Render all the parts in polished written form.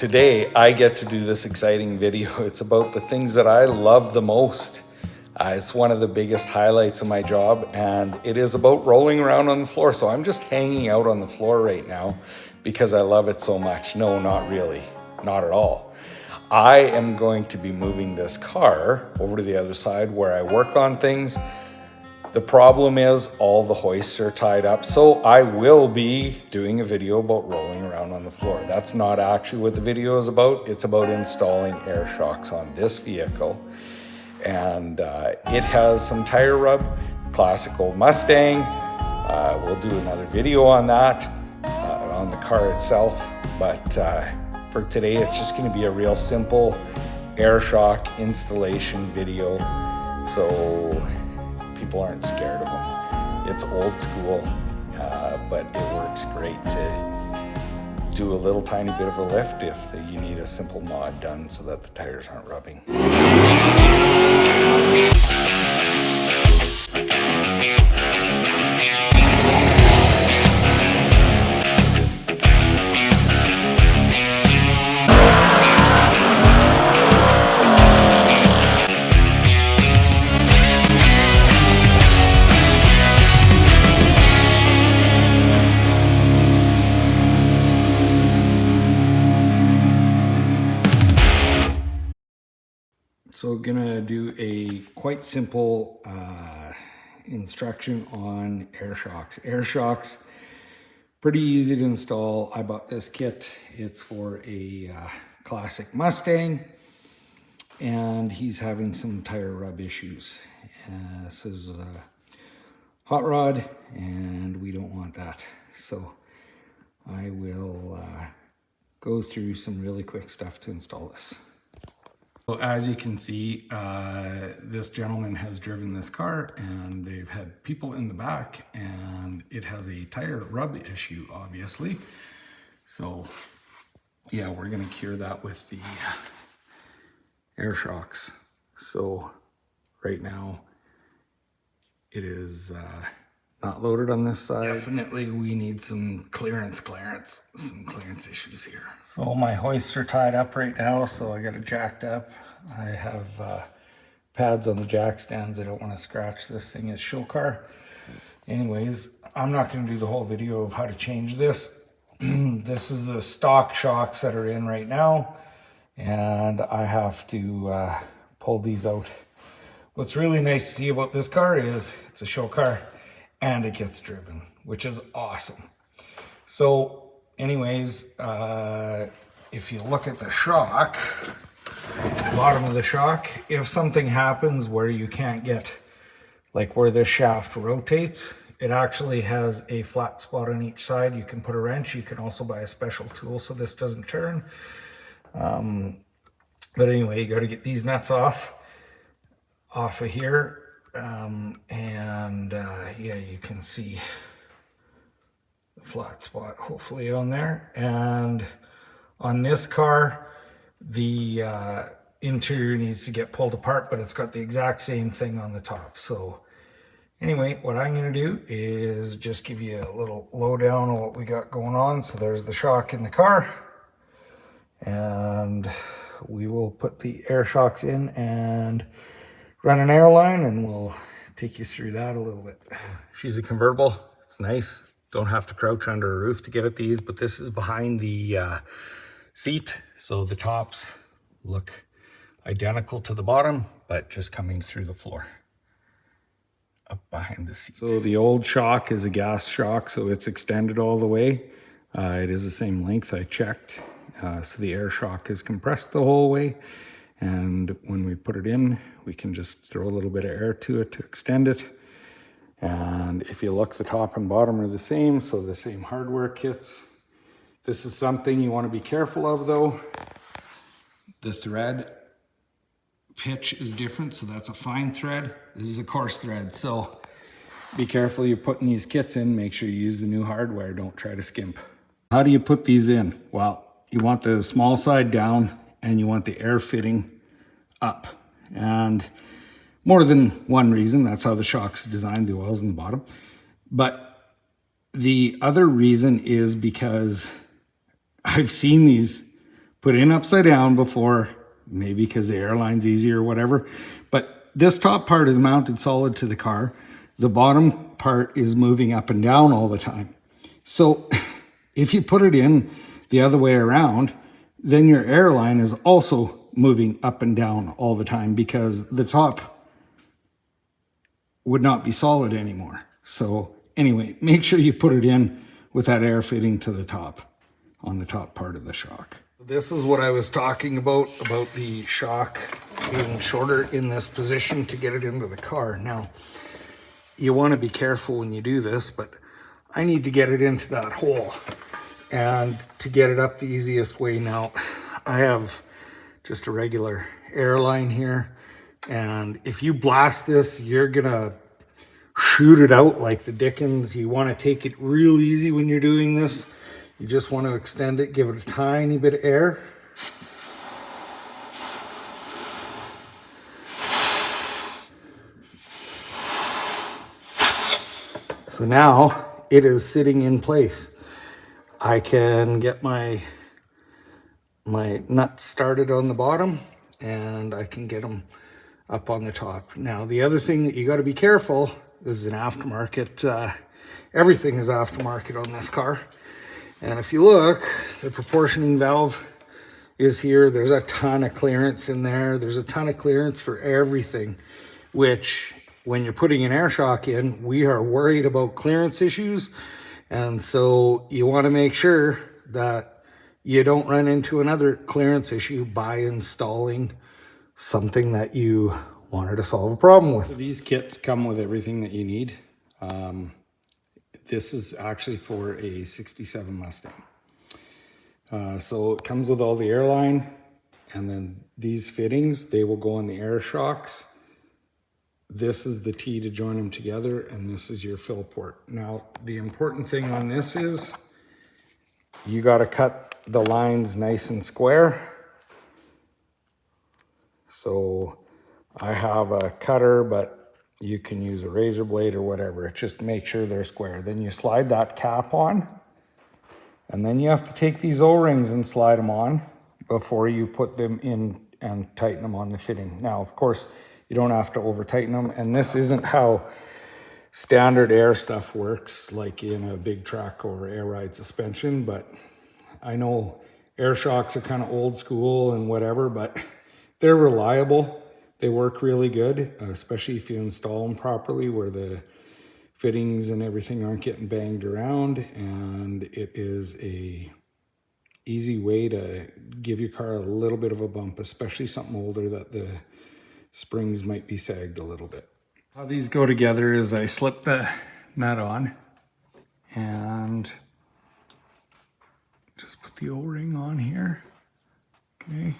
Today, I get to do this exciting video. It's about the things that I love the most. It's one of the biggest highlights of my job, and it is about rolling around on the floor. So I'm just hanging out on the floor right now because I love it so much. No, not really, not at all. I am going to be moving this car over to the other side where I work on things. The problem is all the hoists are tied up, so I will be doing a video about rolling around on the floor. That's not actually what the video is about. It's about installing air shocks on this vehicle. And it has some tire rub, classic old Mustang. We'll do another video on that, on the car itself. But for today, it's just gonna be a real simple air shock installation video. So people aren't scared of them. It's old school, but it works great to do a little tiny bit of a lift if you need a simple mod done so that the tires aren't rubbing. So gonna do a quite simple instruction on air shocks. Air shocks, pretty easy to install. I bought this kit. It's for a classic Mustang, and he's having some tire rub issues. This is a hot rod, and we don't want that. So I will go through some really quick stuff to install this. So as you can see, this gentleman has driven this car and they've had people in the back, and it has a tire rub issue, obviously. So yeah, we're gonna cure that with the air shocks. So right now it is not loaded on this side. Definitely we need some clearance issues here. So my hoists are tied up right now, so I got it jacked up. I have pads on the jack stands. I don't want to scratch this thing as show car. Anyways, I'm not going to do the whole video of how to change this. This is the stock shocks that are in right now, and I have to pull these out. What's really nice to see about this car is it's a show car and it gets driven, which is awesome. So anyways, if you look at the shock, bottom of the shock, if something happens where you can't get, like where this shaft rotates, it actually has a flat spot on each side. You can put a wrench. You can also buy a special tool so this doesn't turn. But anyway, you got to get these nuts off of here. Yeah, you can see the flat spot hopefully on there. And on this car, the interior needs to get pulled apart, but it's got the exact same thing on the top. So anyway, what I'm going to do is just give you a little lowdown on what we got going on. So there's the shock in the car, and we will put the air shocks in and run an air line, and we'll take you through that a little bit. She's a convertible. It's nice. Don't have to crouch under a roof to get at these, but this is behind the seat. So the tops look identical to the bottom, but just coming through the floor up behind the seat. So the old shock is a gas shock, so it's extended all the way. It is the same length, I checked. So the air shock is compressed the whole way. And when we put it in, we can just throw a little bit of air to it to extend it. And if you look, the top and bottom are the same, so the same hardware kits. This is something you want to be careful of though. The thread pitch is different, so that's a fine thread. This is a coarse thread, so be careful you're putting these kits in. Make sure you use the new hardware, don't try to skimp. How do you put these in? Well, you want the small side down, and you want the air fitting up. And more than one reason, that's how the shock's designed, the oil's in the bottom. But the other reason is because I've seen these put in upside down before, maybe because the airline's easier or whatever. But this top part is mounted solid to the car. The bottom part is moving up and down all the time. So if you put it in the other way around, then your airline is also moving up and down all the time because the top would not be solid anymore. So anyway, make sure you put it in with that air fitting to the top, on the top part of the shock. This is what I was talking about the shock being shorter in this position to get it into the car. Now, you want to be careful when you do this, but I need to get it into that hole. And to get it up the easiest way now, I have just a regular airline here. And if you blast this, you're gonna shoot it out like the dickens. You want to take it real easy when you're doing this. You just want to extend it, give it a tiny bit of air. So now it is sitting in place. I can get my nuts started on the bottom and I can get them up on the top. Now, the other thing that you got to be careful, this is an aftermarket, everything is aftermarket on this car. And if you look, the proportioning valve is here. There's a ton of clearance in there. There's a ton of clearance for everything, which when you're putting an air shock in, we are worried about clearance issues. And so you want to make sure that you don't run into another clearance issue by installing something that you wanted to solve a problem with. So these kits come with everything that you need. This is actually for a 67 Mustang. So it comes with all the airline, and then these fittings, they will go on the air shocks. This is the T to join them together, and this is your fill port. Now, the important thing on this is you got to cut the lines nice and square. So I have a cutter, but you can use a razor blade or whatever. Just make sure they're square. Then you slide that cap on, and then you have to take these O-rings and slide them on before you put them in and tighten them on the fitting. Now, of course, you don't have to over tighten them, and this isn't how standard air stuff works, like in a big truck or air ride suspension, but I know air shocks are kind of old school and whatever, but they're reliable. They work really good, especially if you install them properly where the fittings and everything aren't getting banged around. And it is a easy way to give your car a little bit of a bump, especially something older that the springs might be sagged a little bit. How these go together is I slip the nut on and just put the O-ring on here. Okay.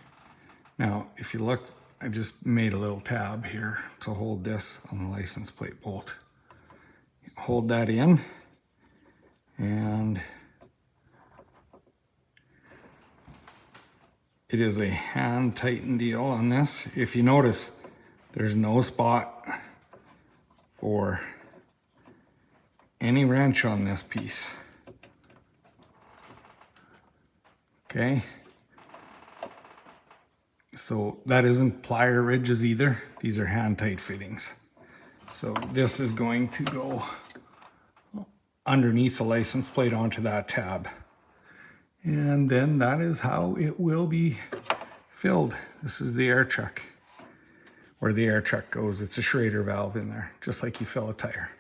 Now, if you look, I just made a little tab here to hold this on the license plate bolt. Hold that in, and it is a hand tighten deal on this. If you notice, there's no spot for any wrench on this piece. Okay. So that isn't plier ridges either. These are hand tight fittings. So this is going to go underneath the license plate onto that tab. And then that is how it will be filled. This is the air chuck, where the air chuck goes. It's a Schrader valve in there, just like you fill a tire.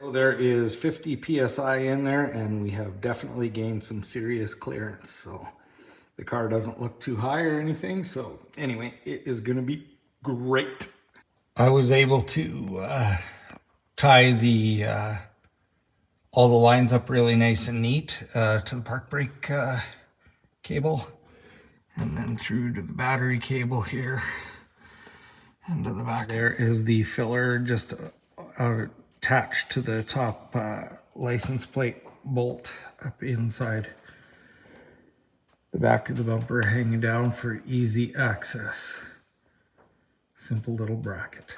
So there is 50 PSI in there, and we have definitely gained some serious clearance. So the car doesn't look too high or anything. So anyway, it is going to be great. I was able to tie the all the lines up really nice and neat to the park brake cable, and then through to the battery cable here and to the back. There is the filler just attached to the top license plate bolt up inside the back of the bumper, hanging down for easy access. Simple little bracket.